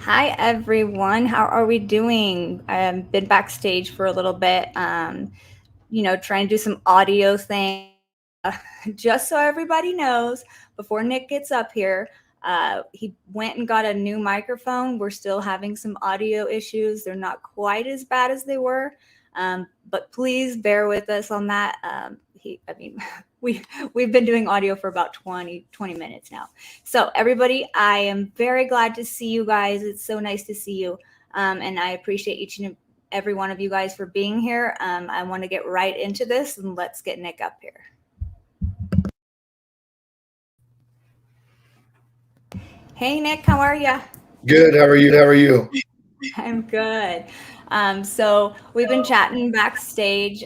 Hi everyone, how are we doing? I've been backstage for a little bit, trying to do some audio things. Just so everybody knows, before Nick gets up here, he went and got a new microphone. We're still having some audio issues. They're not quite as bad as they were, but please bear with us on that. we we've been doing audio for about 20 minutes now. So everybody, I am very glad to see you guys. It's so nice to see you, and I appreciate each and every one of you guys for being here. I want to get right into this, and let's get Nick up here. Hey Nick, how are you? Good. How are you? How are you? I'm good. So we've been chatting backstage.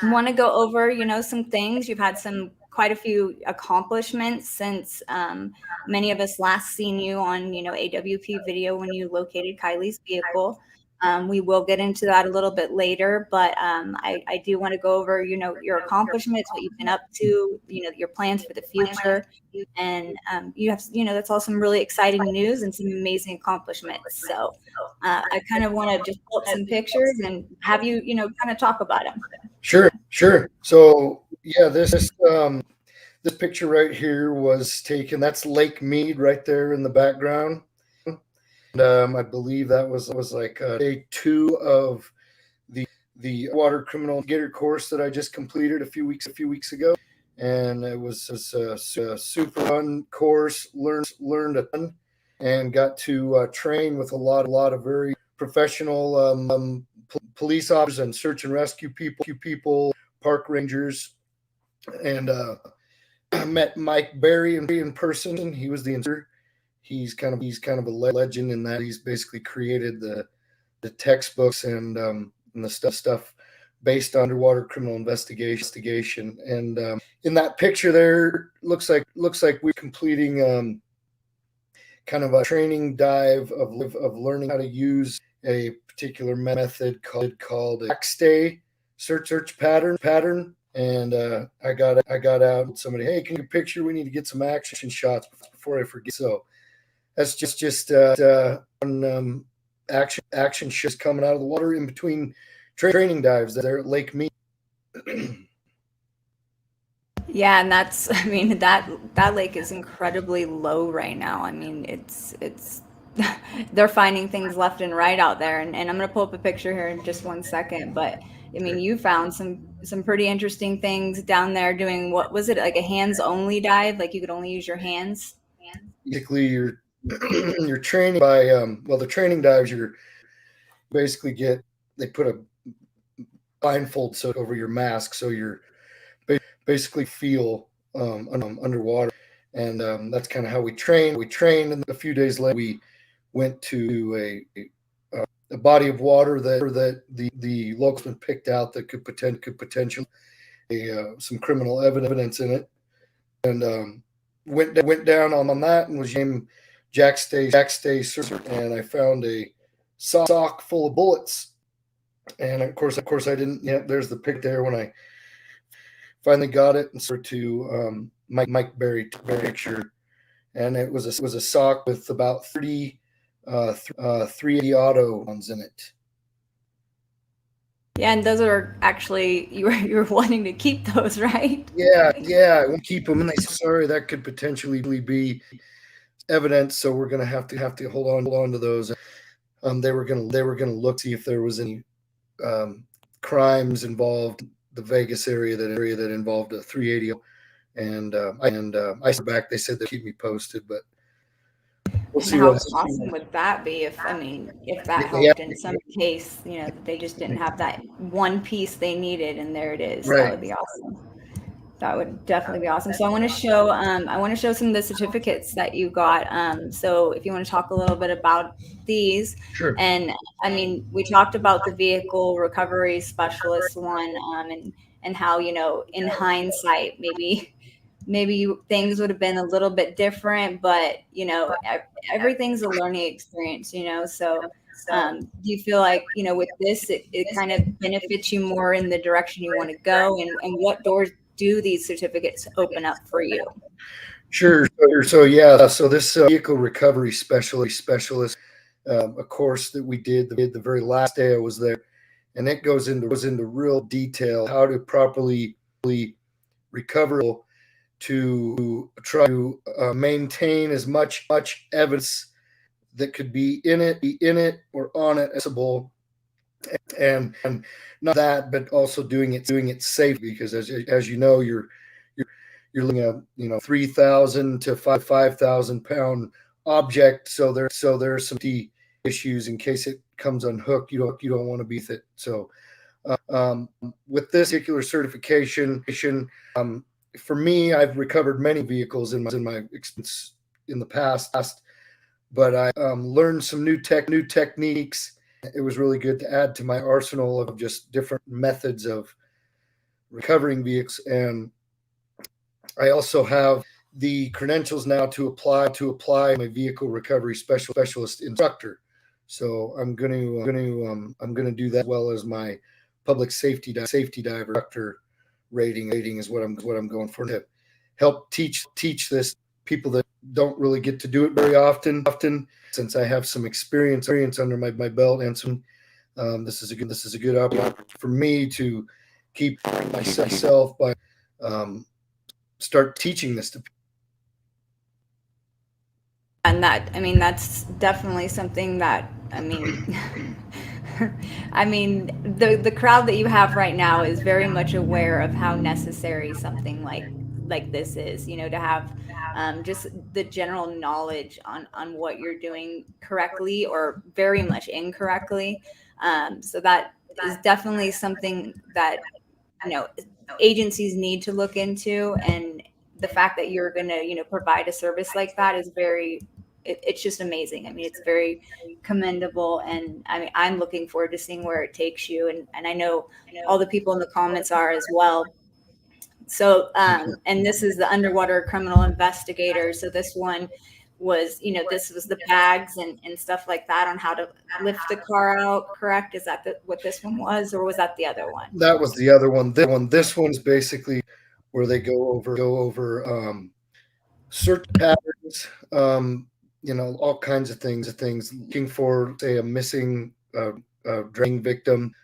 Want to go over, some things. You've had quite a few accomplishments since many of us last seen you on, AWP video when you located KIELY's vehicle. We will get into that a little bit later, but I do want to go over, your accomplishments, what you've been up to, your plans for the future. And you have, that's all some really exciting news and some amazing accomplishments. So I kind of want to just pull up some pictures and have you, kind of talk about them. Sure. So yeah, this picture right here was taken. That's Lake Mead right there in the background. And I believe that was like day 2 of the water criminal investigator course that I just completed a few weeks ago. And it was a super fun course. Learned a ton, and got to train with a lot of very professional police officers and search and rescue people, park rangers, and I met Mike Berry in person. He was the instructor. He's kind of a legend in that he's basically created the textbooks and the stuff based on underwater criminal investigation. And in that picture there, looks like we're completing kind of a training dive of learning how to use a particular method called a backstay search pattern. And I got out with somebody, hey, can you picture? We need to get some action shots before I forget. So that's just action shots coming out of the water in between training dives there at Lake Mead. Yeah, and that's I mean that lake is incredibly low right now. I mean, it's they're finding things left and right out there, and I'm gonna pull up a picture here in just one second. But I mean, you found some pretty interesting things down there doing, what was it, like a hands only dive? Like you could only use your hands? Basically, you're training by the training dives. You're basically they put a blindfold so over your mask, so you're basically feel underwater, and that's kind of how we train. We trained, and a few days later, we went to a body of water that the locals picked out that could potentially some criminal evidence in it, and went down on that and was named Jack Stay Search, and I found a sock full of bullets. And of course, I didn't. Yeah, there's the pic there when I finally got it and started to Mike Berry picture, and it was a sock with about 30 380 auto ones in it. Yeah, and those are actually, you were wanting to keep those, right? Yeah, I won't keep them, and they said, sorry, that could potentially be evidence, so we're gonna have to hold on to those. They were gonna look, see if there was any crimes involved, the Vegas area that involved a 380, and I sent back. They said they'd keep me posted, but we'll And see how what. awesome would that be if, I mean, if that Yeah, helped in some case, that they just didn't have that one piece they needed, and there it is. That right. would be awesome. That would definitely be awesome. So I want to show some of the certificates that you got. So if you want to talk a little bit about these, Sure. and I mean, we talked about the vehicle recovery specialist one, and how, in hindsight, things would have been a little bit different, but everything's a learning experience. So do you feel like, with this, it kind of benefits you more in the direction you want to go, and what doors do these certificates open up for you? Sure. So yeah. So this vehicle recovery specialist. a course that we did the very last day I was there, and it goes into real detail how to properly recover to try to maintain as much evidence that could be in it or on it as possible, and not that, but also doing it safe, because as you know, you're looking at 3,000 to 5,000 pound object, so there's some issues in case it comes unhooked. You don't want to be with it. So with this particular certification, for me, I've recovered many vehicles in my experience in the past, but I learned some new techniques. It was really good to add to my arsenal of just different methods of recovering vehicles, and I also have the credentials now to apply my vehicle recovery specialist instructor. So I'm going to do that, as well as my public safety diver instructor rating is what I'm going for, to help teach this people that don't really get to do it very often. Since I have some experience under my belt, and some this is a good opportunity for me to keep myself by start teaching this to people. And that, I mean, that's definitely something that, I mean, I mean, the crowd that you have right now is very much aware of how necessary something like this is. You know, to have just the general knowledge on what you're doing correctly or very much incorrectly. So that is definitely something that, you know, agencies need to look into. And the fact that you're going to, you know, provide a service like that is very, it's just amazing. I mean, it's very commendable. And I mean, I'm looking forward to seeing where it takes you. And I know all the people in the comments are as well. So, and this is the underwater criminal investigator. So this one was, you know, this was the bags and stuff like that on how to lift the car out. Correct? Is that what this one was, or was that the other one? That was the other one. This one's basically where they go over search patterns, all kinds of things, looking for, say, a missing drowning victim,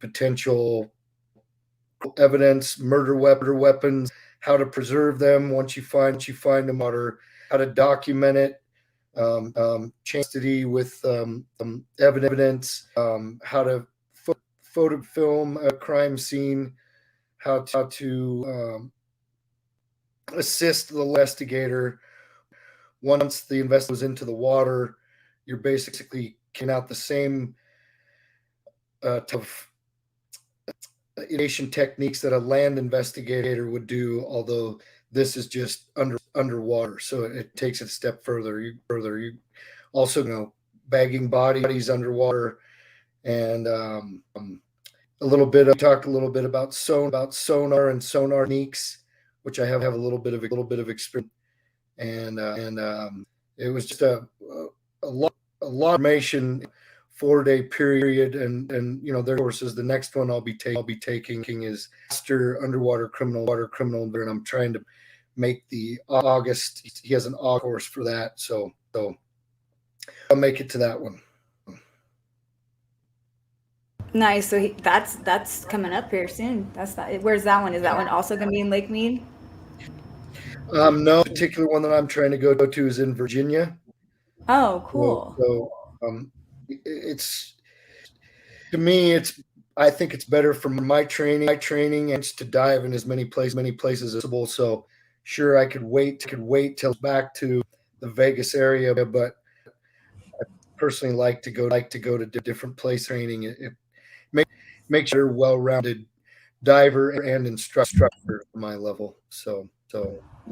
potential evidence, murder weapons, how to preserve them once you find them, or how to document it, chastity with evidence, how to photo film a crime scene, how to assist the investigator. Once the investigator goes into the water, you're basically carrying out the same type of investigation techniques that a land investigator would do, although this is just underwater, so it takes it a step further. You also bagging bodies underwater, and talked a little bit about sonar and sonar techniques, which I have a little bit of experience, and it was just a lot of information, 4-day period, and their courses. The next one I'll be taking is Master Underwater Criminal, and I'm trying to make the August. He has an August course for that, so I'll make it to that one. Nice. So that's coming up here soon. That's not, where's that one? Is that one also going to be in Lake Mead? No, particular one that I'm trying to go to is in Virginia. Oh, cool. So it's, to me, I think it's better for my training, and it's to dive in as many places as possible. So sure, I could wait till it's back to the Vegas area, but I personally like to go to different place training. It makes you a well-rounded diver and instructor at my level. So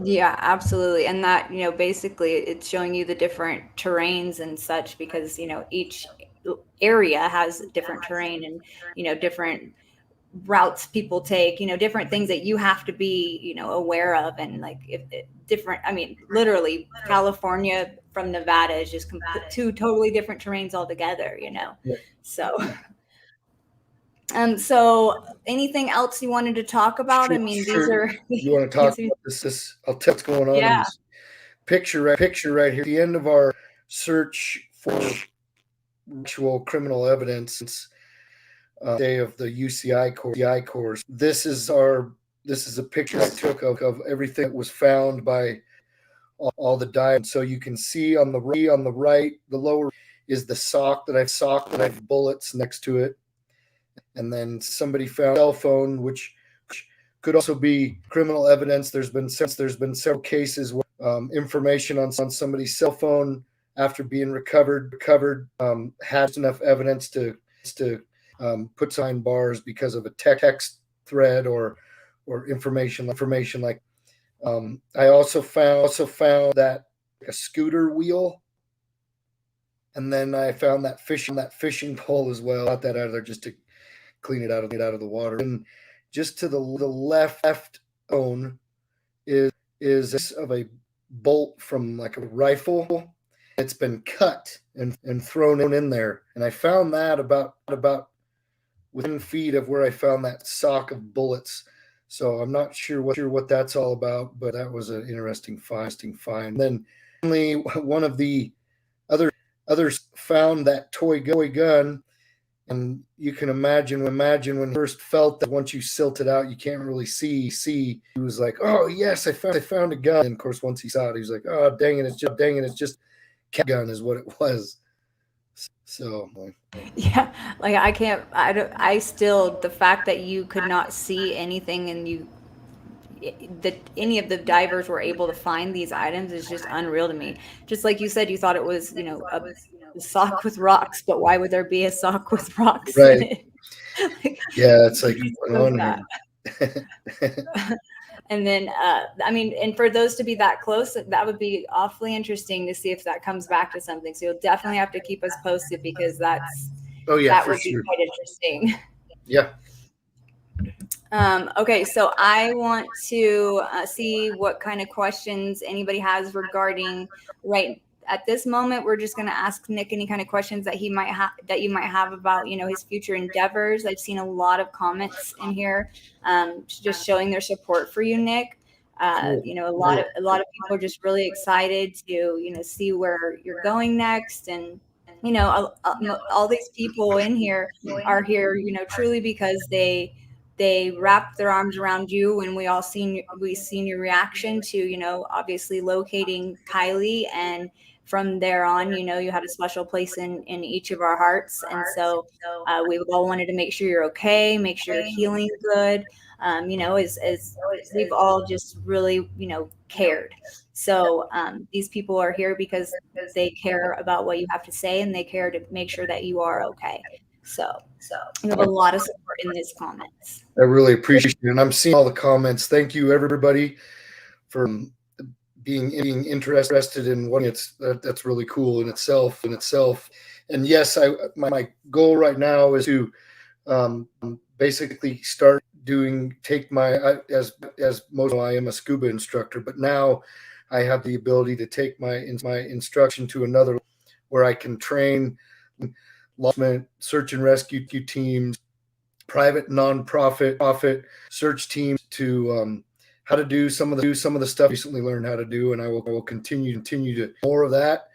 Yeah, absolutely. And that, you know, basically it's showing you the different terrains and such, because, you know, each area has different terrain and, you know, different routes people take, you know, different things that you have to be, you know, aware of. And like, if different, I mean, literally California from Nevada is just two totally different terrains altogether, you know? yeah. So, so anything else you wanted to talk about? Sure, I mean, these are, you want to talk about this? I'll tell what's going on in yeah. this picture right here. At the end of our search for actual criminal evidence day of the UCI course. This is a picture I took of everything that was found by all the dive. So you can see on the right, the lower is the sock that I've bullets next to it, and then somebody found a cell phone, which could also be criminal evidence. There's been several cases where information on somebody's cell phone after being recovered has enough evidence to put sign bars because of a text thread or information like. I also found that a scooter wheel, and then I found that fishing pole as well. Got that out of there just to clean it out of the water. And just to the left own is of a bolt from like a rifle. It's been cut and thrown in there, and I found that about within feet of where I found that sock of bullets. So I'm not sure what that's all about, but that was an interesting find. Then finally, one of the others found that toy gun, and you can imagine when he first felt that once you silt it out, you can't really see. He was like, "Oh yes, I found a gun." And of course, once he saw it, he was like, "Oh dang it, it's just cat gun is what it was." So Yeah, like I can't. I don't. I still, the fact that you could not see anything and that any of the divers were able to find these items is just unreal to me. Just like you said, you thought it was, a sock with rocks, but why would there be a sock with rocks in right, it? Like, yeah, it's like who going does on that? here. And then, I mean, and for those to be that close, that would be awfully interesting to see if that comes back to something. So you'll definitely have to keep us posted because Oh yeah, that for would be sure. quite interesting. Yeah. Okay, so I want to see what kind of questions anybody has regarding right at this moment. We're just going to ask Nick any kind of questions that you might have about his future endeavors. I've seen a lot of comments in here, just showing their support for you, Nick. Cool. A lot of people are just really excited to see where you're going next, and all these people in here are here truly because they wrapped their arms around you, and we seen your reaction to obviously locating KIELY, and from there on you had a special place in each of our hearts. And so we all wanted to make sure you're okay, make sure you're healing good, as we've all just really cared. So these people are here because they care about what you have to say, and they care to make sure that you are okay. So you have a lot of support in these comments. I really appreciate it, and I'm seeing all the comments. Thank you, everybody, for being interested in what that's really cool in itself. And yes, my goal right now is to basically start take my as most I am a scuba instructor, but now I have the ability to take my instruction to another where I can train law enforcement, search and rescue teams, private nonprofit search teams to how to do some of the stuff I recently learned how to do, and I will continue to more of that.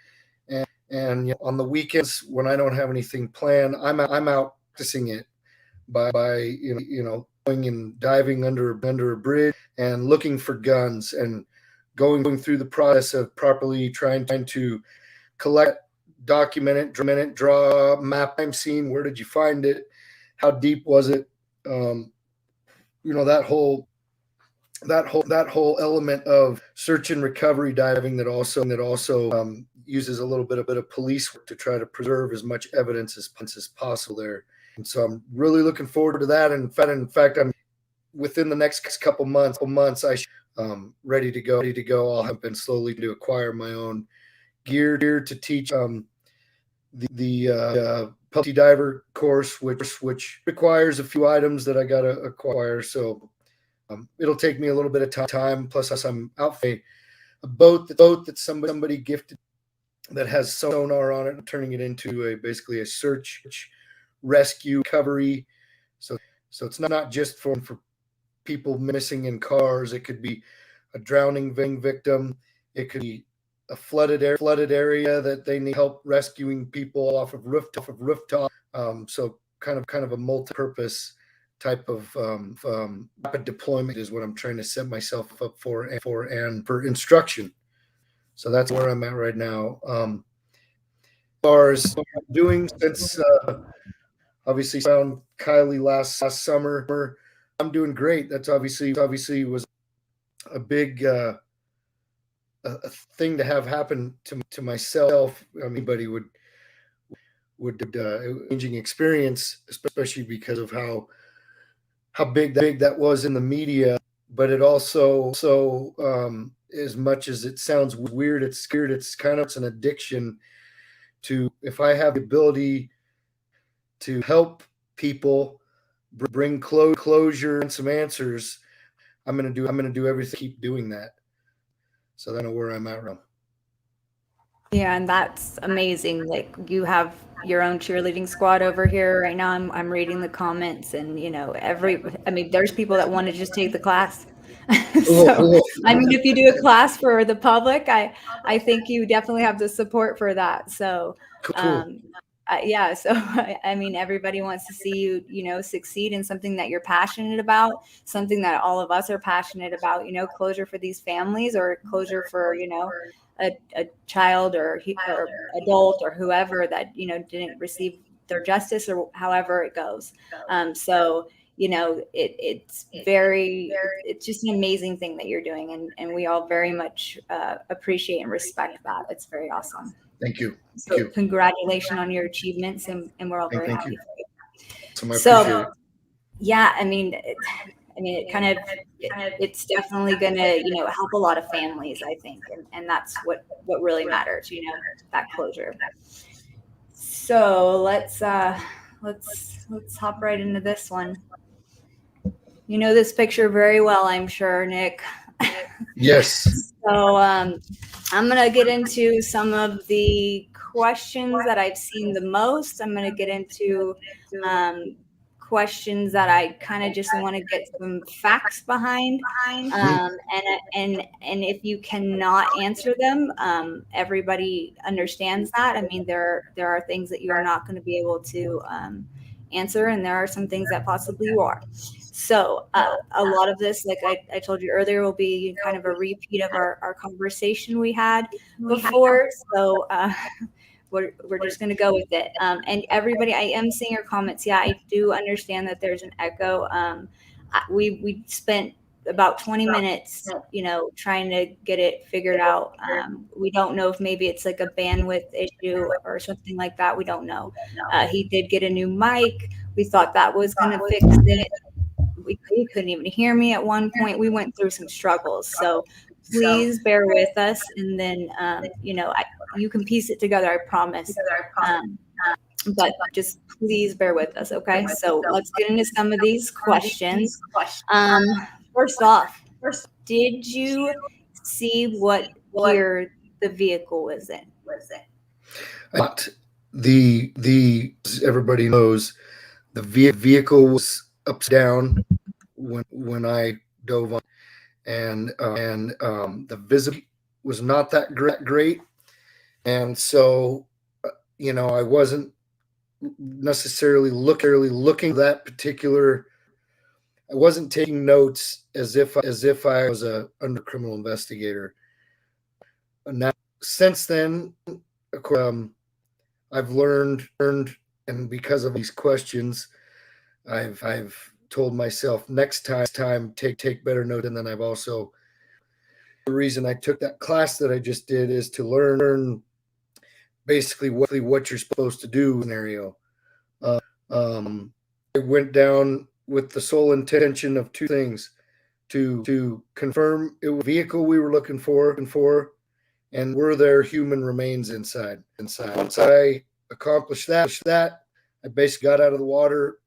And on the weekends when I don't have anything planned, I'm out practicing it by going and diving under a bridge and looking for guns and going through the process of properly trying to collect, document it, draw, map crime scene. Where did you find it? How deep was it? That whole element of search and recovery diving that also uses a little bit of police work to try to preserve as much evidence as possible there. And so I'm really looking forward to that. And in fact, I'm within the next couple months, ready to go. I'll have been slowly to acquire my own gear to teach the Puppy Diver course, which requires a few items that I got to acquire. So it'll take me a little bit of time. Plus, I'm out for a boat that somebody gifted that has sonar on it, and turning it into basically a search, rescue, recovery. So it's not just for people missing in cars. It could be a drowning victim. It could be a flooded area that they need help rescuing people off of rooftop. So kind of a multi-purpose type of rapid deployment is what I'm trying to set myself up for and for instruction. So that's where I'm at right now. As far as doing since obviously found KIELY last summer, I'm doing great. That's obviously was a big a thing to have happen to myself. I mean, anybody would changing experience, especially because of how big that was in the media. But it also as much as it sounds weird, it's kind of it's an addiction to if I have the ability to help people bring closure and some answers, I'm gonna do everything, keep doing that. So that's where I'm at right now. Yeah, and that's amazing. Like you have your own cheerleading squad over here right now. I'm reading the comments and I mean there's people that want to just take the class. So, I mean if you do a class for the public, I think you definitely have the support for that. So, Cool. um yeah, so I mean everybody wants to see you, succeed in something that you're passionate about, something that all of us are passionate about, closure for these families or closure for, a child or adult or whoever that didn't receive their justice or however it goes. So it's just an amazing thing that you're doing, and we all very much appreciate and respect that. It's very awesome. Thank you. So congratulations on your achievements, and we're all very Thank happy you. for you. So Yeah, I mean, it kind of it's definitely gonna help a lot of families, I think, and that's what really matters, that closure. So let's hop right into this one. You know this picture very well, I'm sure, Nick. Yes. So I'm gonna get into some of the questions that I've seen the most. I'm gonna get into questions that I kind of just want to get some facts behind. And if you cannot answer them, everybody understands that. I mean, there are things that you are not going to be able to answer, and there are some things that possibly you are. So a lot of this, like I told you earlier, will be kind of a repeat of our conversation we had before. So we're just going to go with it. And everybody, I am seeing your comments. Yeah, I do understand that there's an echo. We spent about 20 minutes, trying to get it figured out. We don't know if maybe it's like a bandwidth issue or something like that. We don't know. He did get a new mic. We thought that was going to fix it. He couldn't even hear me at one point. We went through some struggles. So please bear with us. And then, you can piece it together, I promise. But just please bear with us, okay? So let's get into some of these questions. First off, did you see what year the vehicle was in? But the everybody knows the vehicle was upside down when I dove on, and the visibility was not that great, and so I wasn't necessarily looking at that particular. I wasn't taking notes as if I was a under criminal investigator. And now, since then, of course, I've learned, and because of these questions, I've told myself next time take better note. And then I've also, the reason I took that class that I just did is to learn basically what you're supposed to do in scenario. I went down with the sole intention of two things: to confirm it was a vehicle we were looking for, and were there human remains inside. Once I accomplished that, I basically got out of the water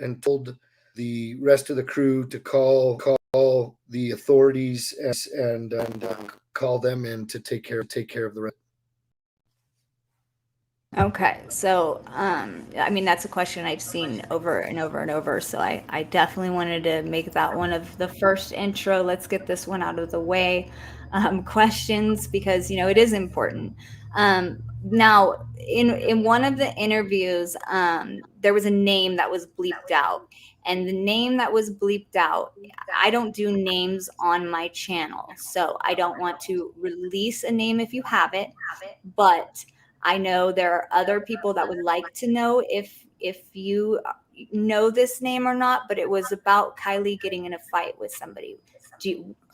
and told the rest of the crew to call the authorities and call them in to take care of the rest. Okay, so I mean that's a question I've seen over and over and over. So I definitely wanted to make that one of the first intro. Let's get this one out of the way. questions because it is important. Now, in one of the interviews, there was a name that was bleeped out, and the name that was bleeped out, I don't do names on my channel, so I don't want to release a name if you have it, but I know there are other people that would like to know if you know this name or not, but it was about KIELY getting in a fight with somebody.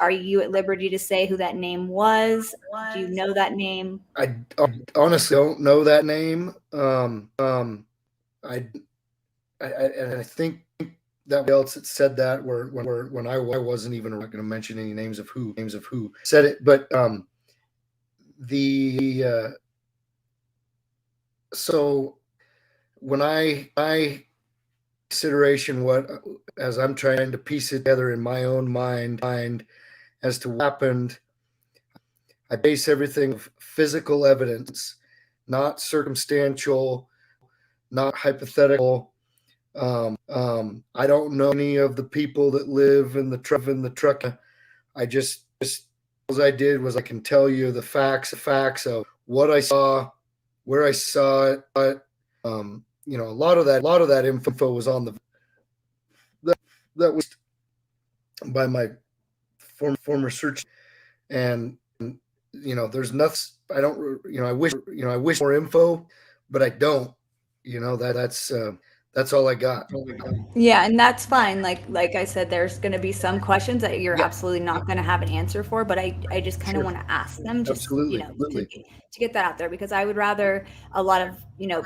Are you at liberty to say who that name was? Do you know that name? I honestly don't know that name. I, and I think that else that said that when I wasn't even going to mention any names of who said it, but the so when I consideration what as I'm trying to piece it together in my own mind as to what happened, I base everything of physical evidence, not circumstantial, not hypothetical. I don't know any of the people that live in the truck. I just all I did was I can tell you the facts of what I saw, where I saw it. But a lot of that info was on that was by my former search, and there's nothing. I don't. I wish more info, but I don't. That's all I got. Yeah, and that's fine. Like I said, there's going to be some questions that you're Yeah, absolutely not going to have an answer for, but I just kind of sure, want to ask them, just absolutely. to get that out there, because I would rather a lot of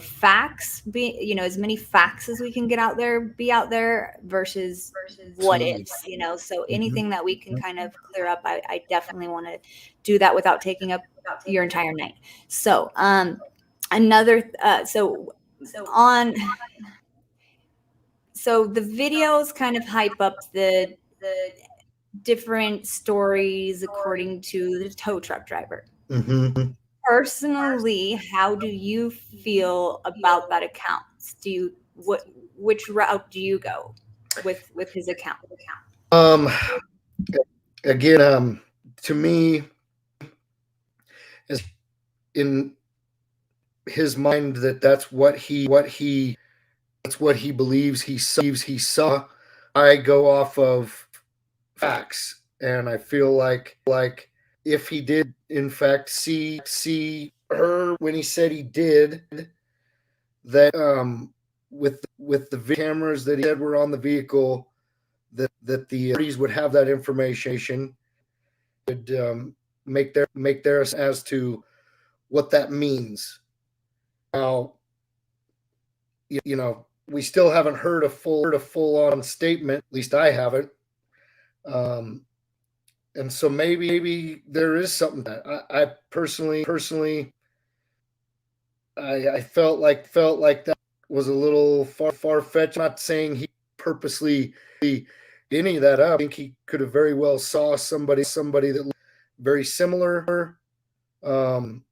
facts be, as many facts as we can get out there be out there versus what Absolutely. ifs. So Mhm. anything that we can kind of clear up, I definitely want to do that without taking up your entire night. So another on so the videos kind of hype up the different stories according to the tow truck driver. Mhm. Personally, how do you feel about that account? Do you which route do you go with his account? Um, Again, to me, as in his mind that that's what he believes he saw. I go off of facts, and I feel like if he did in fact see her when he said he did, that with the cameras that he said were on the vehicle, that the parties would have that information, would make their as to what that means. Now, we still haven't heard a full on statement. At least I haven't. Um, and so maybe there is something that I personally I felt like that was a little far fetched. I'm not saying he purposely did any of that up. I think he could have very well saw somebody that looked very similar. Um,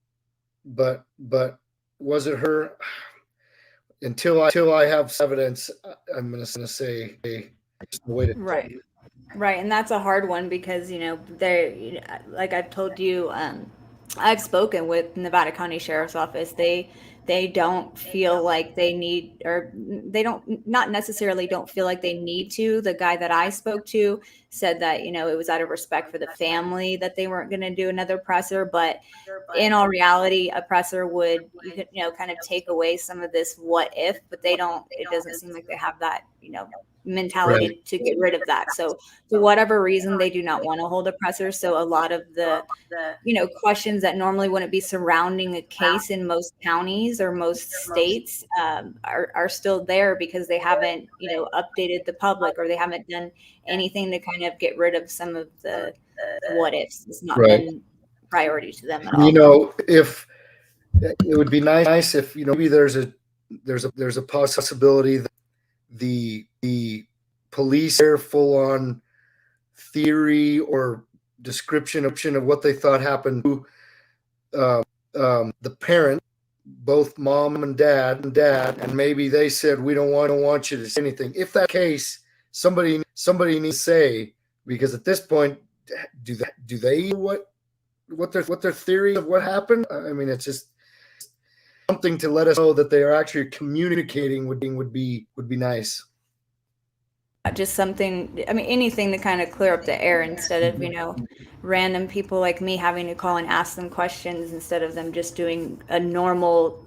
but was it her? Until I have evidence, I'm going to say just the way to. Right. Right, and that's a hard one because they, like I've told you, I've spoken with Nevada County Sheriff's Office. They don't feel like they need, or they don't, not necessarily don't feel like they need to. The guy that I spoke to said that it was out of respect for the family that they weren't going to do another presser, but in all reality, a presser would kind of take away some of this what if, but they don't. It doesn't seem like they have that Right. mentality to get rid of that. So for whatever reason, they do not want to hold a presser. So a lot of the questions that normally wouldn't be surrounding a case in most counties or most states are still there because they haven't updated the public, or they haven't done anything to kind of get rid of some of the what ifs. It's not Right. been priority to them at all. If it would be nice if maybe there's a possibility that the police their full on theory or description of what they thought happened to the parent, both mom and dad, and maybe they said we don't want you to say anything. If that case, somebody needs to say, because at this point, do they know what their theory of what happened. I mean, it's just something to let us know that they are actually communicating would be nice. Just something, I mean, anything to kind of clear up the air instead of, random people like me having to call and ask them questions instead of them just doing a normal,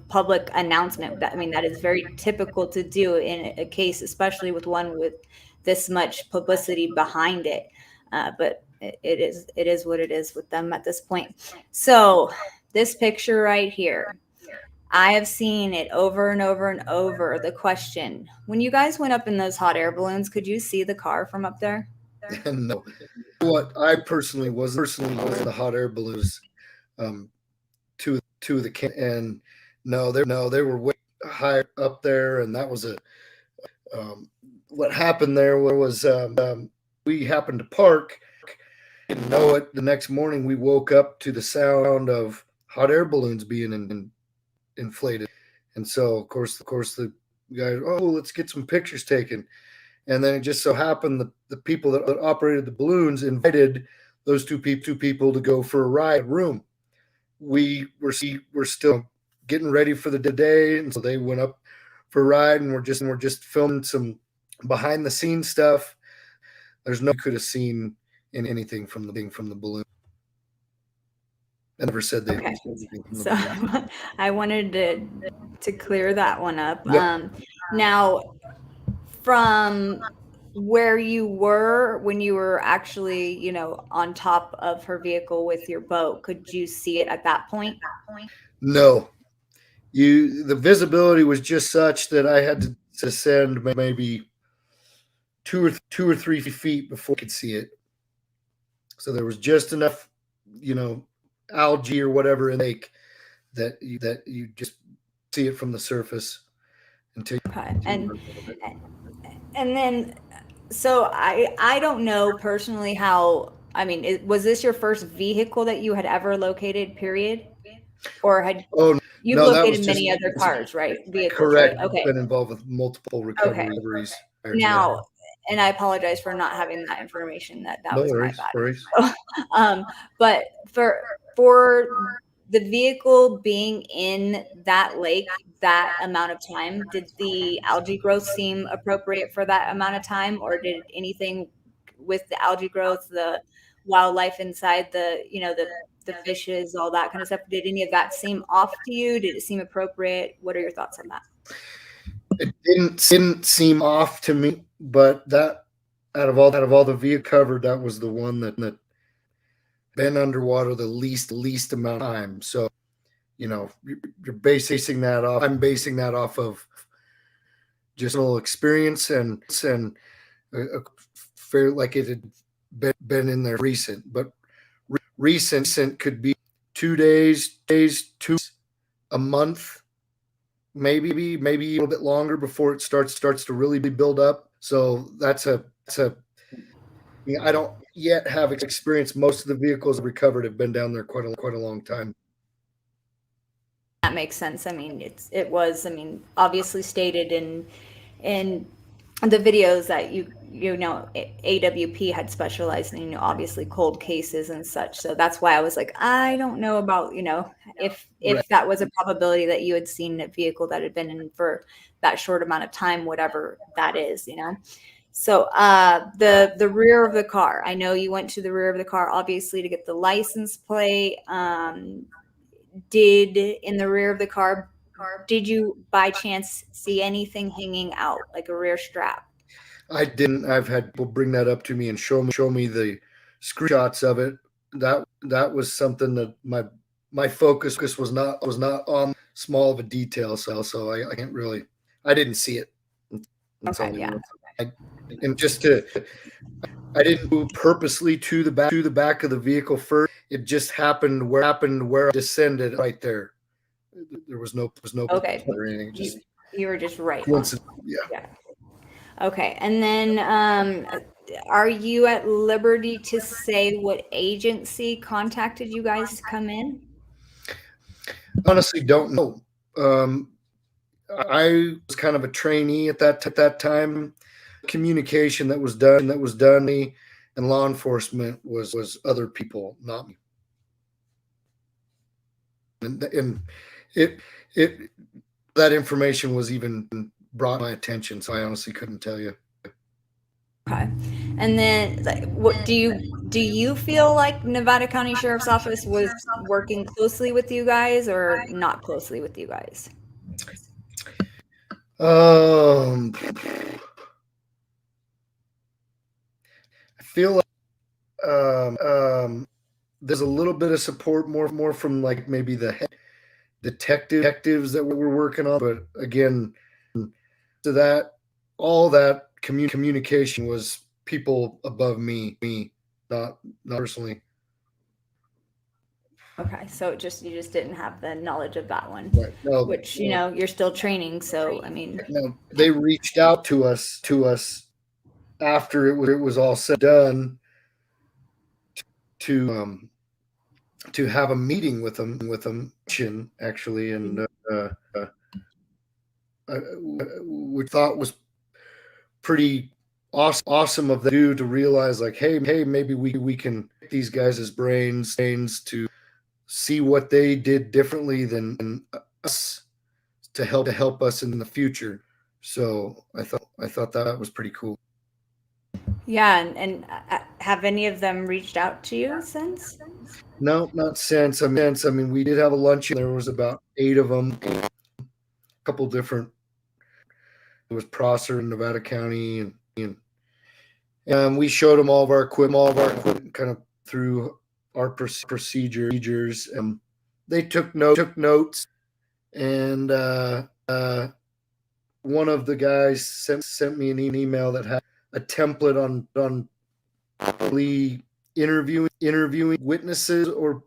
public announcement. That, I mean, that is very typical to do in a case, especially with one with this much publicity behind it. But it is what it is with them at this point. So this picture right here, I have seen it over and over and over. The question, when you guys went up in those hot air balloons, could you see the car from up there? And no, what I personally was the hot air balloons to the can, and no, they were way higher up there, and that was what happened there was we happened to park. Didn't know it. The next morning, we woke up to the sound of hot air balloons being inflated, and so of course the guys, oh, let's get some pictures taken. And then it just so happened that the people that operated the balloons invited those two people to go for a ride room. We were still getting ready for the day, and so they went up for a ride, and we're just filming some behind the scenes stuff. There's no could have seen in anything from the balloon. I never said they. Okay. So I wanted to clear that one up. Yep. Now, from where you were when you were actually, on top of her vehicle with your boat, could you see it at that point? No, the visibility was just such that I had to descend maybe two or 3 feet before I could see it. So there was just enough, algae or whatever in the lake that you just see it from the surface until. Okay. And then, so I don't know personally how, I mean, was this your first vehicle that you had ever located, period? Or had you've no, that was located many other cars, right? Vehicles, correct. right? Okay. Been involved with multiple recoveries. Now, and I apologize for not having that information. That no was worries, my bad. Worries. But for the vehicle being in that lake that amount of time, did the algae growth seem appropriate for that amount of time, or did anything with the algae growth, the wildlife inside the fishes, all that kind of stuff, did any of that seem off to you? Did it seem appropriate? What are your thoughts on that? It didn't seem off to me, but that out of all the vehicle covered, that was the one that been underwater the least amount of time. So, you're basing that off. I'm basing that off of just a little experience and a fair, like it had been in there recent, but recent could be 2 days, 2 a month, maybe a little bit longer before it starts to really build up. So that's I don't yet have experience. Most of the vehicles recovered have been down there quite a long time. That makes sense. I mean, it was, I mean, obviously stated in the videos that AWP had specialized in, obviously cold cases and such. So that's why I was like, I don't know about, if Right. that was a probability that you had seen a vehicle that had been in for that short amount of time, whatever that is. So the rear of the car, I know you went to the rear of the car, obviously, to get the license plate. Did in the rear of the car, did you by chance see anything hanging out, like a rear strap? I didn't. I've had people bring that up to me and show me the screenshots of it. That was something that my focus was not on small of a detail. So I can't really. I didn't see it. Okay, yeah. And I didn't move purposely to the back of the vehicle first. It just happened where I descended right there. There was no Okay. or anything. Just You were just right. Yeah. Okay, and then are you at liberty to say what agency contacted you guys to come in? Honestly, don't know. I was kind of a trainee at that time. Communication that was done, and law enforcement was other people, not me. and it that information was even brought to my attention, so I honestly couldn't tell you. Okay. And then, like, what do you feel like Nevada County Sheriff's Office was working closely with you guys or not closely with you guys? Um, I feel like there's a little bit of support more from like maybe the head detectives that we're working on, but again, to that all that communication was people above me, not personally. Okay, so you just didn't have the knowledge of that one, Right. No, which, you're still training, so I mean, no, they reached out to us after it was all said and done to to have a meeting with them actually, and we thought was pretty awesome of them to realize like, hey, maybe we can pick these guys' brains to see what they did differently than us to help us in the future. So I thought that was pretty cool. yeah, and have any of them reached out to you since? No, not since. I mean, we did have a lunch. There was about 8 of them, a couple different. It was Prosser in Nevada County, and we showed them all of our equipment, kind of through our procedures. They took notes, and one of the guys sent me an email that had a template on probably interviewing witnesses or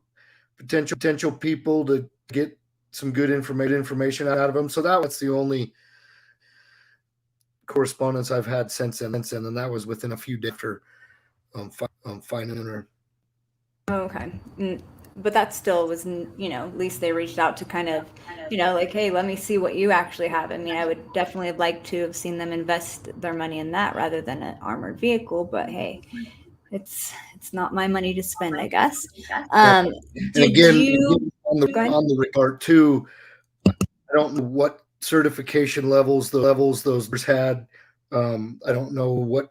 potential people to get some good information out of them. So that's the only correspondence I've had since then, and that was within a few days after finding her. Okay. But that still was, at least they reached out to kind of, like, hey, let me see what you actually have. I mean, I would definitely have liked to have seen them invest their money in that rather than an armored vehicle. But hey, it's not my money to spend, I guess. Yeah. And Did again, you on go ahead? the report too, I don't know what certification levels those had. I don't know what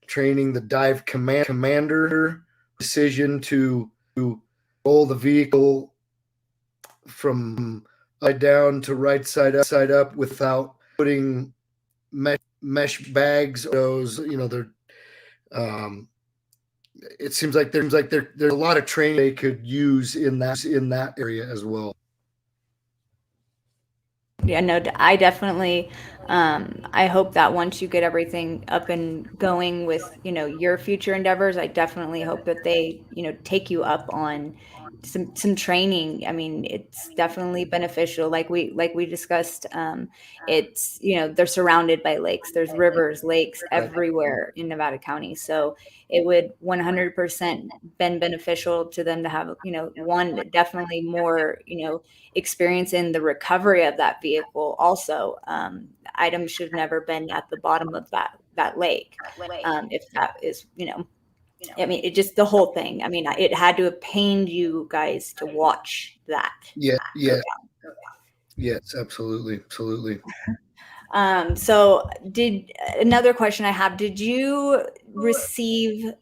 training the dive commander decision to roll the vehicle from upside down to right side up without putting mesh bags. Those, they're um, it seems like there's a lot of training they could use in that area as well. Yeah, no, I definitely, I hope that once you get everything up and going with, your future endeavors, I definitely hope that they, take you up on some training. I mean, it's definitely beneficial. Like we discussed, it's, they're surrounded by lakes. There's rivers, lakes Right. everywhere in Nevada County. So it would 100% been beneficial to them to have, one, definitely more, experience in the recovery of that vehicle. Also, items should have never been at the bottom of that lake. If that is, I mean, it just the whole thing. I mean, it had to have pained you guys to watch that Yeah. go Yeah. down. Yes. Absolutely. So did another question I have, did you receive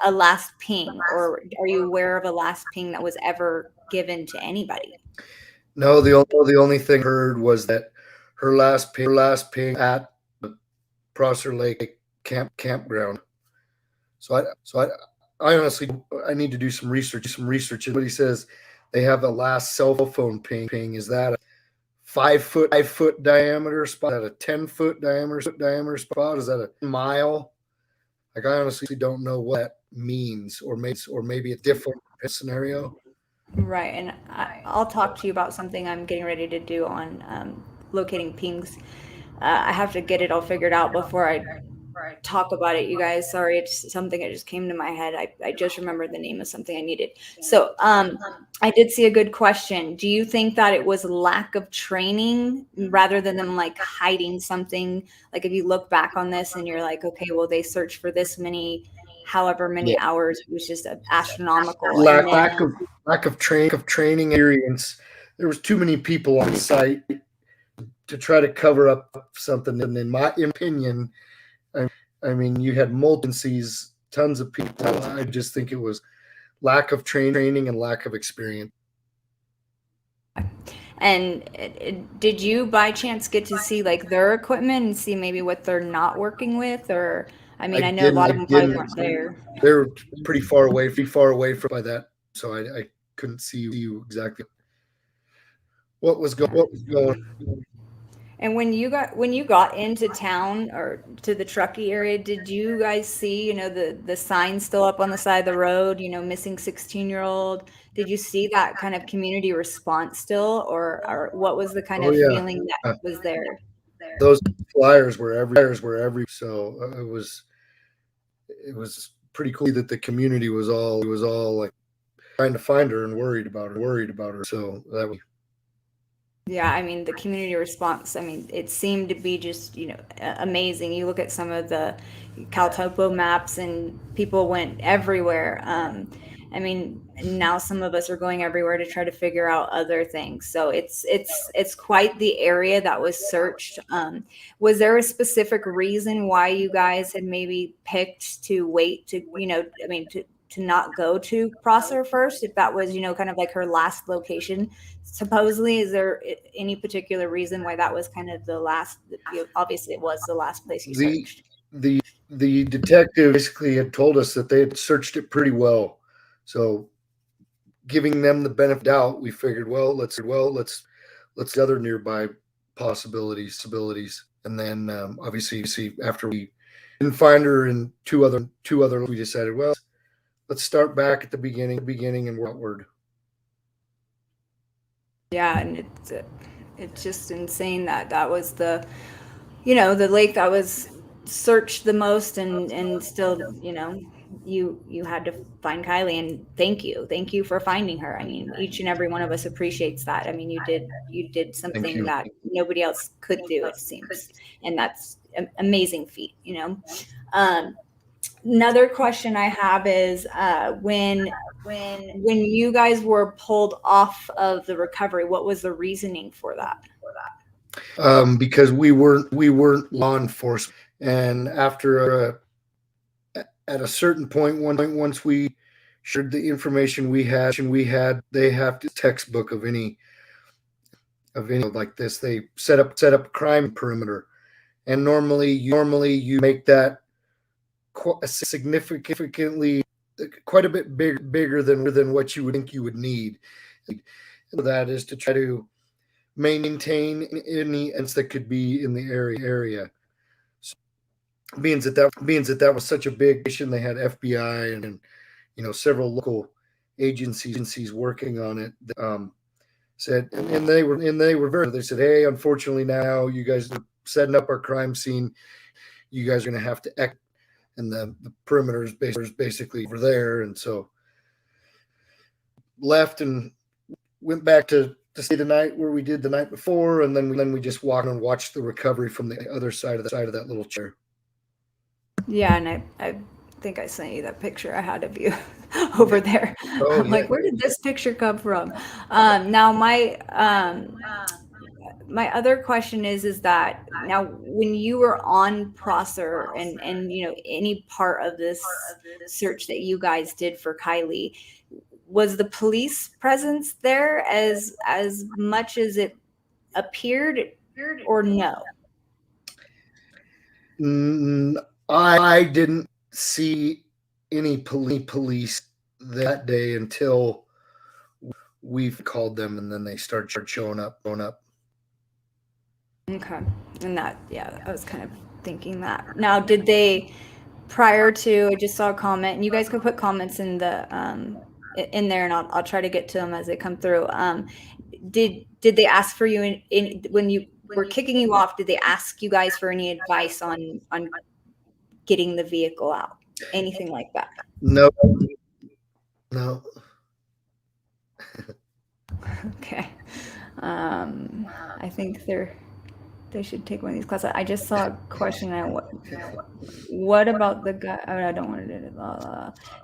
a last ping, or are you aware of a last ping that was ever given to anybody? No, the only thing I heard was that her last ping at the Prosser Lake campground. I honestly I need to do some research. But he says they have a last cell phone ping. Is that a 5 foot diameter spot? Is that a 10 foot diameter spot? Is that a mile? Like, I honestly don't know what that means, or maybe a different scenario. Right, and I'll talk to you about something I'm getting ready to do on locating pings. I have to get it all figured out before I talk about it, you guys. Sorry, it's something that just came to my head. I just remembered the name of something I needed. So, I did see a good question. Do you think that it was lack of training rather than them like hiding something? Like if you look back on this and you're like, okay, well, they searched for this many however many Yeah. hours. It was just astronomical. And Lack then lack of training experience. There was too many people on site to try to cover up something. And in my opinion, I mean, you had multiple, tons of people. I just think it was lack of training and lack of experience. And did you by chance get to see like their equipment and see maybe what they're not working with? Or, I mean, I know a lot of them probably weren't there. They were pretty far away from by that, so I couldn't see you exactly what was going. And when you got into town or to the Truckee area, did you guys see, the sign still up on the side of the road, missing 16-year-old? Did you see that kind of community response still, or what was the kind Oh of yeah, feeling that was there? those flyers were every. So it was pretty cool that the community was all like trying to find her and worried about her. So that was. Yeah, I mean, the community response, I mean, it seemed to be just, amazing. You look at some of the Caltopo maps and people went everywhere. I mean, now some of us are going everywhere to try to figure out other things. So it's quite the area that was searched. Was there a specific reason why you guys had maybe picked to wait to, I mean, to not go to Prosser first, if that was, kind of like her last location? Supposedly, is there any particular reason why that was kind of the last? Obviously, it was the last place you the searched. the the detective basically had told us that they had searched it pretty well. So giving them the benefit of doubt, we figured, let's other nearby possibilities. And then obviously, see, after we didn't find her in two other, we decided, well, let's start back at the beginning and work outward. Yeah, and it's just insane that that was the the lake that was searched the most, and still, you had to find Kylie, and thank you for finding her. I mean, each and every one of us appreciates that. I mean, you did Thank something you. that nobody else could do, it seems, and that's an amazing feat. um, Another question I have is, when you guys were pulled off of the recovery, what was the reasoning for that? Because we weren't law enforcement, and after at a certain point, once we shared the information we had, they have to textbook of any like this. They set up a crime perimeter, and normally you make that significantly quite a bit bigger than what you would think you would need. And that is to try to maintain any ends that could be in the area. So, being that was such a big mission, they had FBI and several local agencies working on it. Said, and they were very. They said, hey, unfortunately, now you guys are setting up our crime scene. You guys are going to have to exit, and the perimeter is basically over there. And so left and went back to stay the night where we did the night before, and then we just walked and watched the recovery from the other side of that little chair. Yeah, and I think I sent you that picture I had of you over there. Oh I'm yeah. like, where did this picture come from? Now my other question is that now when you were on Prosser, and any part of this search that you guys did for Kylie, was the police presence there as much as it appeared, or no? I didn't see any police that day until we've called them, and then they start showing up. Okay. And that, yeah, I was kind of thinking that. Now, did they, prior to, I just saw a comment, and you guys could put comments in the in there, and I'll try to get to them as they come through. Did they ask for you when you were kicking you off? Did they ask you guys for any advice on getting the vehicle out? Anything like that? No, no. Okay. I think they're they should take one of these classes. I just saw a question. What about the guy? Oh, I don't want to do it.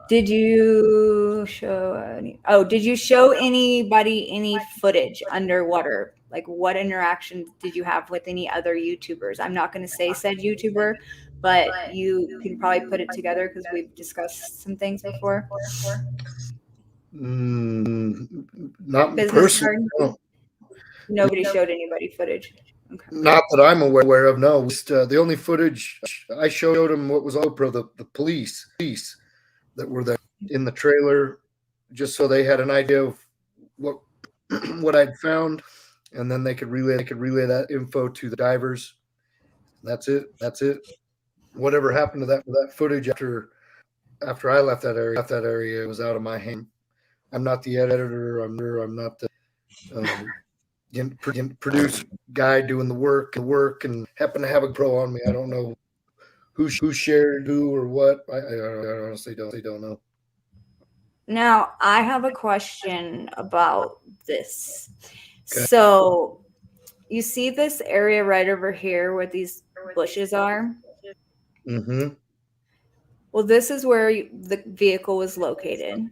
Did you show any? Oh, did you show anybody any footage underwater? Like, what interactions did you have with any other YouTubers? I'm not going to say said YouTuber, but you can probably put it together because we've discussed some things before. Not Business personally. card. No. Nobody showed anybody footage. Okay. Not that I'm aware of. No, the only footage I showed them what was on GoPro, the police that were there in the trailer, just so they had an idea of what what I'd found, and then they could relay that info to the divers. That's it. Whatever happened to that footage after I left that area, it was out of my hand. I'm not the editor. I'm not the producer guy doing the work, and happen to have a pro on me. I don't know who shared who or what. I honestly don't know. Now, I have a question about this. Okay. So, you see this area right over here where these bushes are? Mm-hmm. Well, this is where the vehicle was located.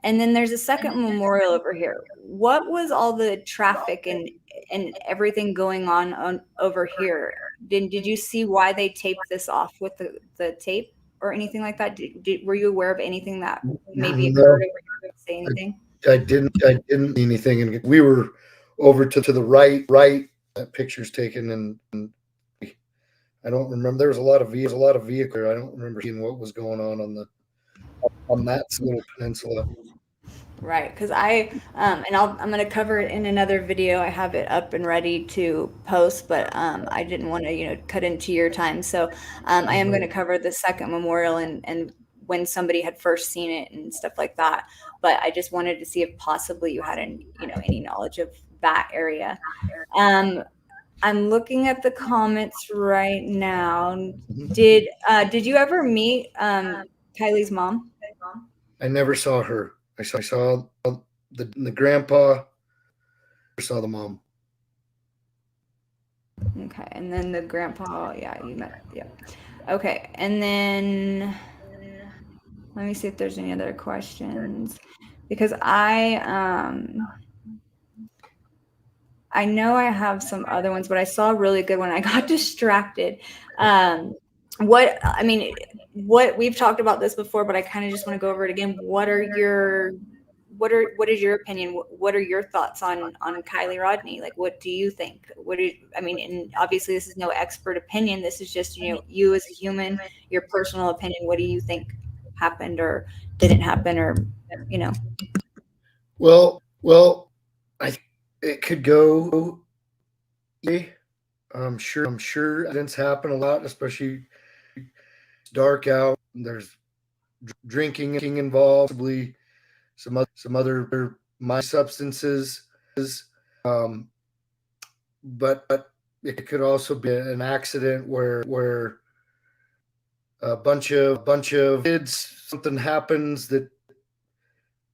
And then there's a second memorial over here. What was all the traffic and everything going on over here? Did you see why they taped this off with the tape or anything like that? Were you aware of anything that maybe occurred No, over here? Say anything? I didn't see anything, and we were over to the right. That picture's taken, and I don't remember. There was a lot of vehicle. I don't remember seeing what was going on that little peninsula. Right, because I'm going to cover it in another video. I have it up and ready to post, but I didn't want to cut into your time, so I am going to cover the second memorial and when somebody had first seen it and stuff like that. But I just wanted to see if possibly you had any knowledge of that area. I'm looking at the comments right now. Did you ever meet Kylie's mom? I never saw her. I saw the grandpa. I saw the mom. Okay, and then the grandpa, yeah, you met, yeah. Okay, and then let me see if there's any other questions because I know I have some other ones, but I saw a really good one. I got distracted. What we've talked about this before, but I kind of just want to go over it again. What is your opinion? What are your thoughts on KIELY RODNI? Like, what do you think? And obviously this is no expert opinion. This is just, you as a human, your personal opinion. What do you think happened or didn't happen or, you know? Well, it could go. I'm sure accidents happen a lot, especially it's dark out. There's drinking involved, possibly some other my substances. Um, but it could also be an accident where a bunch of kids, something happens that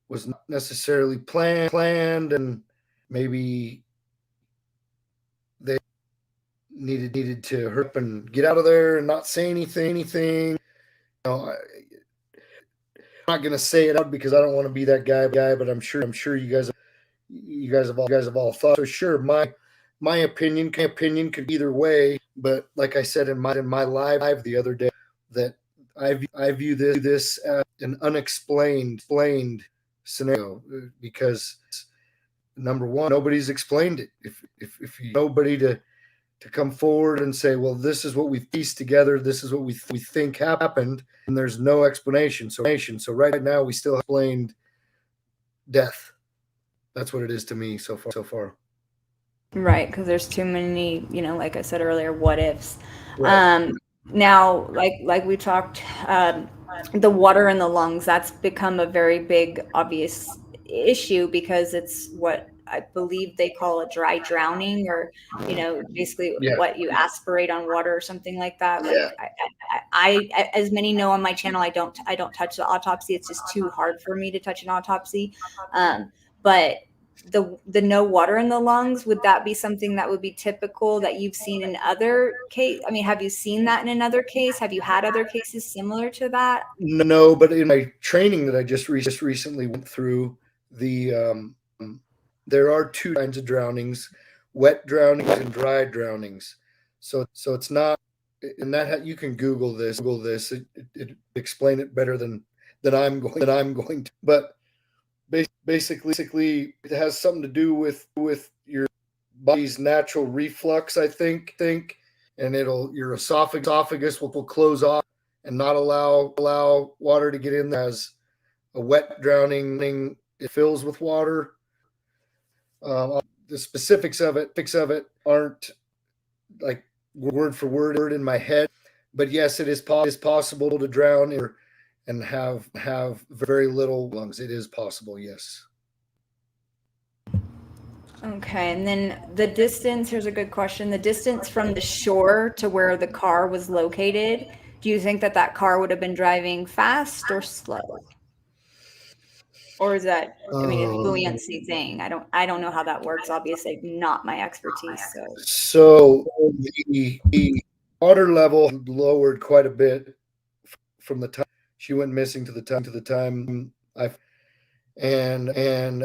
was not necessarily planned, and maybe they needed to hurry up and get out of there and not say anything. I'm not gonna say it out because I don't want to be that guy, but I'm sure you guys have all thought. So sure, my opinion could either way, but like I said in my live the other day, that I view this as an unexplained scenario, because number one, nobody's explained it. If you nobody to come forward and say, well, this is what we've pieced together, this is what we think happened, and there's no explanation. So right now we still explained death. That's what it is to me so far. Right, because there's too many, like I said earlier, what ifs. Right. Now, like we talked, the water in the lungs, that's become a very big, obvious issue because it's what I believe they call a dry drowning, or basically Yeah. what you aspirate on water or something like that. Yeah. Like I as many know on my channel, I don't touch the autopsy. It's just too hard for me to touch an autopsy. But the no water in the lungs, would that be something that would be typical that you've seen in other case? I mean, have you seen that in another case? Have you had other cases similar to that? No, but in my training that I just recently went through, there are two kinds of drownings: wet drownings and dry drownings. So it's not, and that you can Google this. It explain it better than I'm going to. But basically, it has something to do with your body's natural reflux, I think, and your esophagus will close off and not allow water to get in. As a wet drowning, it fills with water. The specifics of it aren't like word for word in my head, but yes, it is possible to drown and have very little lungs. It is possible, yes. Okay, and then the distance, here's a good question. The distance from the shore to where the car was located, do you think that that car would have been driving fast or slow? Or is that, I mean, a buoyancy thing? I don't know how that works. Obviously, not my expertise. So the water level lowered quite a bit from the time she went missing to the time I and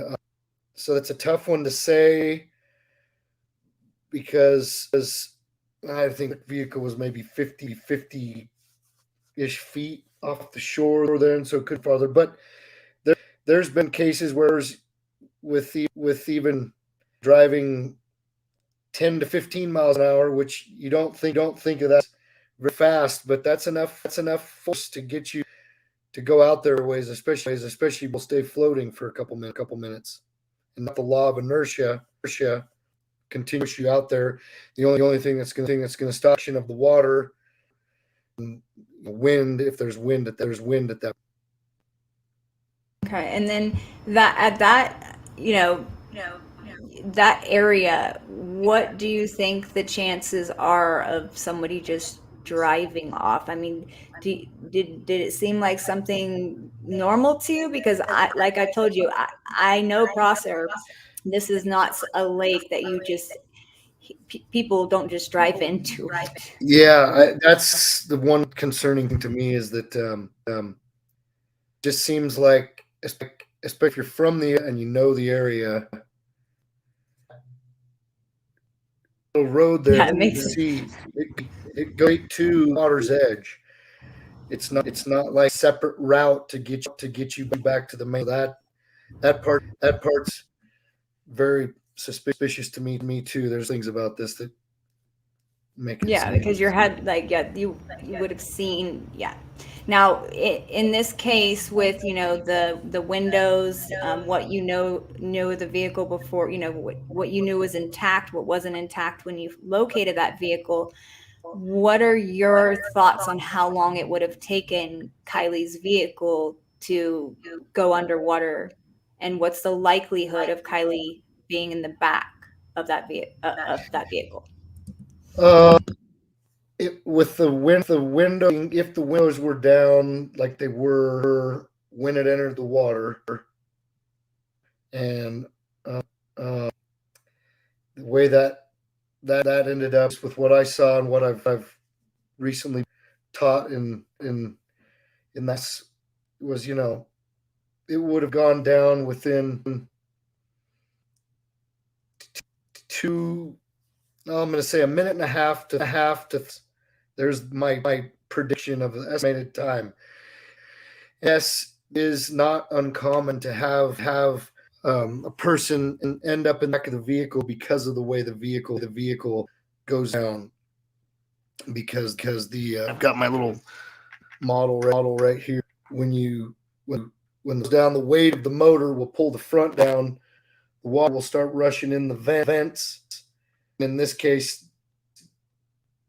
so that's a tough one to say because I think the vehicle was maybe 50 ish feet off the shore there, and so it could farther. But there's been cases where with even driving 10 to 15 miles an hour, which you don't think of that very fast, but that's enough force to get you to go out there ways, especially will stay floating for a couple minutes, and not the law of inertia continues you out there. The only thing that's going to stop action of the water, and wind, if there's wind at that. Okay, and then that at that, that area, what do you think the chances are of somebody just driving off? I mean, did it seem like something normal to you? Because like I told you, I know Prosser. This is not a lake that you just people don't just drive into it. Yeah, that's the one concerning thing to me is that just seems like, especially if you're from the and you know the area, little road there. Yeah, it makes sense. See, it goes right to water's edge. It's not like a separate route to get you back to the main. That part's very suspicious to me too. There's things about this that make it Yeah, seem. because your head, like, yeah, you would have seen, yeah. Now, in this case, with the windows, what knew of the vehicle before, what you knew was intact, what wasn't intact when you located that vehicle. What are your thoughts on how long it would have taken KIELY's vehicle to go underwater, and what's the likelihood of KIELY being in the back of that vehicle? Uh, with the window, if the windows were down like they were when it entered the water, and uh, the way that ended up with what I saw and what I've recently taught in that was, it would have gone down within two. No, I'm going to say a minute and a half to. There's my prediction of the estimated time. Yes, it is not uncommon to have a person end up in the back of the vehicle because of the way the vehicle goes down. Because I've got my little model right here. When down, the weight of the motor will pull the front down. The water will start rushing in the vents. In this case,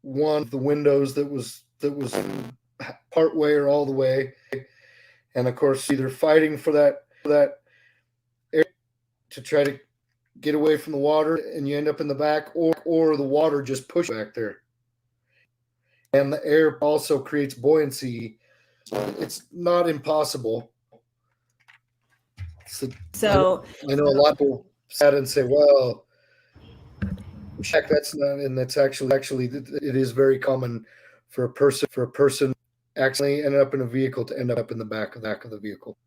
one of the windows that was part way or all the way, and of course either fighting for that air to try to get away from the water, and you end up in the back, or the water just pushes back there, and the air also creates buoyancy. It's not impossible. So I know a lot of people sad and say, well, check, that's not, and that's actually it is very common for a person accidentally ended up in a vehicle to end up in the back of the vehicle.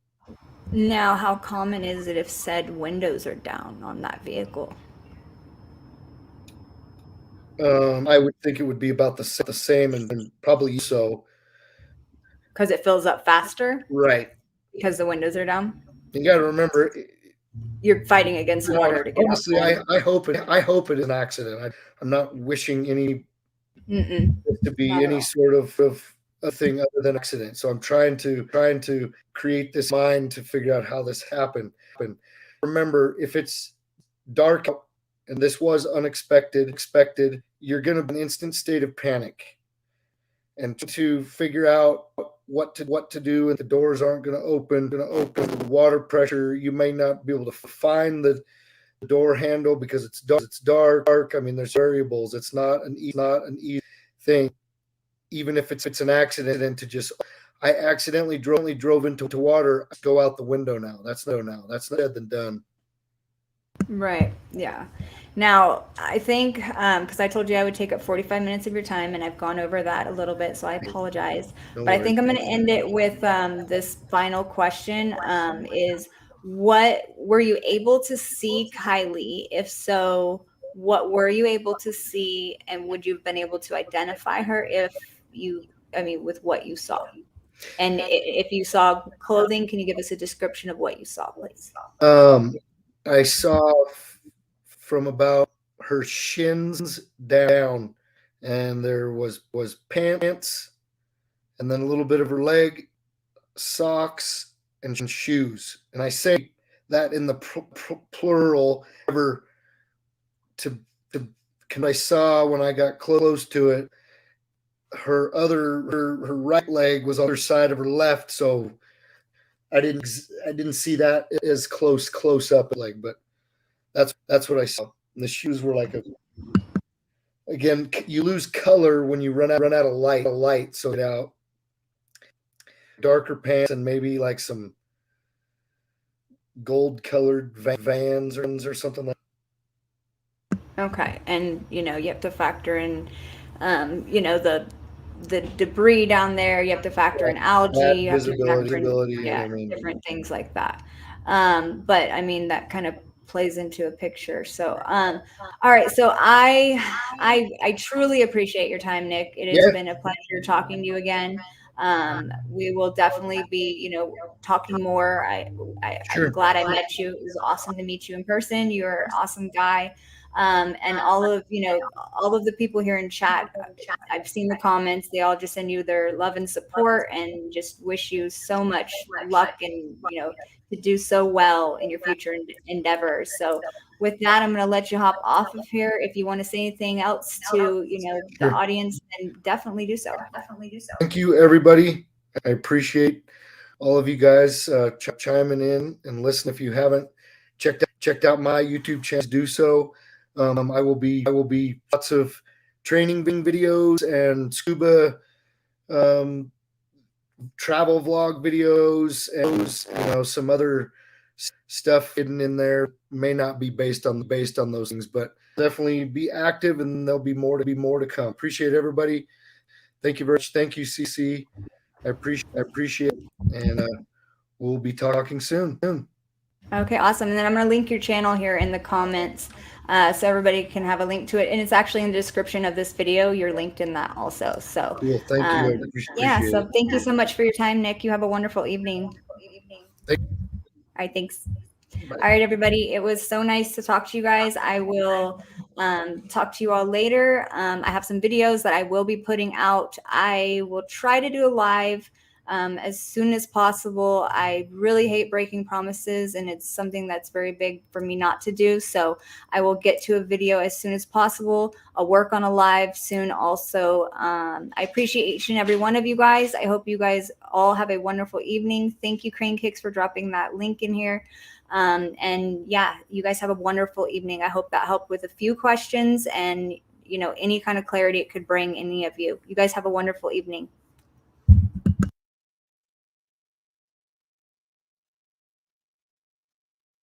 Now, how common is it if said windows are down on that vehicle? I would think it would be about the same, and probably so. Because it fills up faster Right. because the windows are down. You got to remember, You're fighting against water to get out. honestly, I hope it is an accident. I'm not wishing any Mm-mm. to be Not at any all. sort of a thing other than accident. So I'm trying to create this mind to figure out how this happened. Remember, if it's dark out and this was unexpected, you're going to be in an instant state of panic and to figure out what to do, and the doors aren't going to open, the water pressure, you may not be able to find the door handle because it's dark. I mean, there's variables. It's not an easy thing, even if it's an accident, to just, I accidentally drove into water, go out the window now. That's not said than done. Right. Yeah. Now, I think, because I told you I would take up 45 minutes of your time, and I've gone over that a little bit, so I apologize. No But I worries. think I'm going to end it with this final question is what were you able to see KIELY? If so, what were you able to see, and would you have been able to identify her with what you saw? And if you saw clothing, can you give us a description of what you saw, please? I saw from about her shins down, and there was pants, and then a little bit of her leg, socks, and shoes. And I say that in the plural. Ever to I saw when I got close to it, her right leg was on the other side of her left, so I didn't see that as close up leg, but that's what I saw. And the shoes were like again, you lose color when you run out of light, so it out. Darker pants and maybe like some gold colored Vans or something like that. Okay, and you have to factor in, the debris down there. You have to factor in algae. That You have to factor in, visibility, yeah, I mean, different things like that. But I mean, that kind of plays into a picture. So, all right. So I truly appreciate your time, Nick. It has yeah, been a pleasure talking to you again. We will definitely be, talking more. I'm sure. glad I met you. It was awesome to meet you in person. You're an awesome guy. And all of the people here in chat, I've seen the comments. They all just send you their love and support and just wish you so much luck and, to do so well in your future endeavors. So with that, I'm going to let you hop off of here. If you want to say anything else to, the Sure. audience, then definitely do so. Thank you, everybody. I appreciate all of you guys chiming in and listen. If you haven't checked out my YouTube channel, do so. I will be lots of training videos and scuba travel vlog videos, and some other stuff hidden in there. May not be based on those things, but definitely be active, and there'll be more to come. Appreciate everybody. Thank you very much. Thank you, CC. I appreciate it, and we'll be talking soon. Okay, awesome. And then I'm going to link your channel here in the comments, so everybody can have a link to it. And it's actually in the description of this video. You're linked in that also. So Cool. Thank you. yeah, so It. thank you so much for your time, Nick. You have a wonderful evening. Thank All right, thanks. Bye. All right, everybody. It was so nice to talk to you guys. I will talk to you all later. I have some videos that I will be putting out. I will try to do a live as soon as possible. I really hate breaking promises, and it's something that's very big for me not to do. So I will get to a video as soon as possible. I'll work on a live soon also. I appreciate each and every one of you guys. I hope you guys all have a wonderful evening. Thank you, Crane Kicks, for dropping that link in here. And yeah, you guys have a wonderful evening. I hope that helped with a few questions and, any kind of clarity it could bring any of you. You guys have a wonderful evening.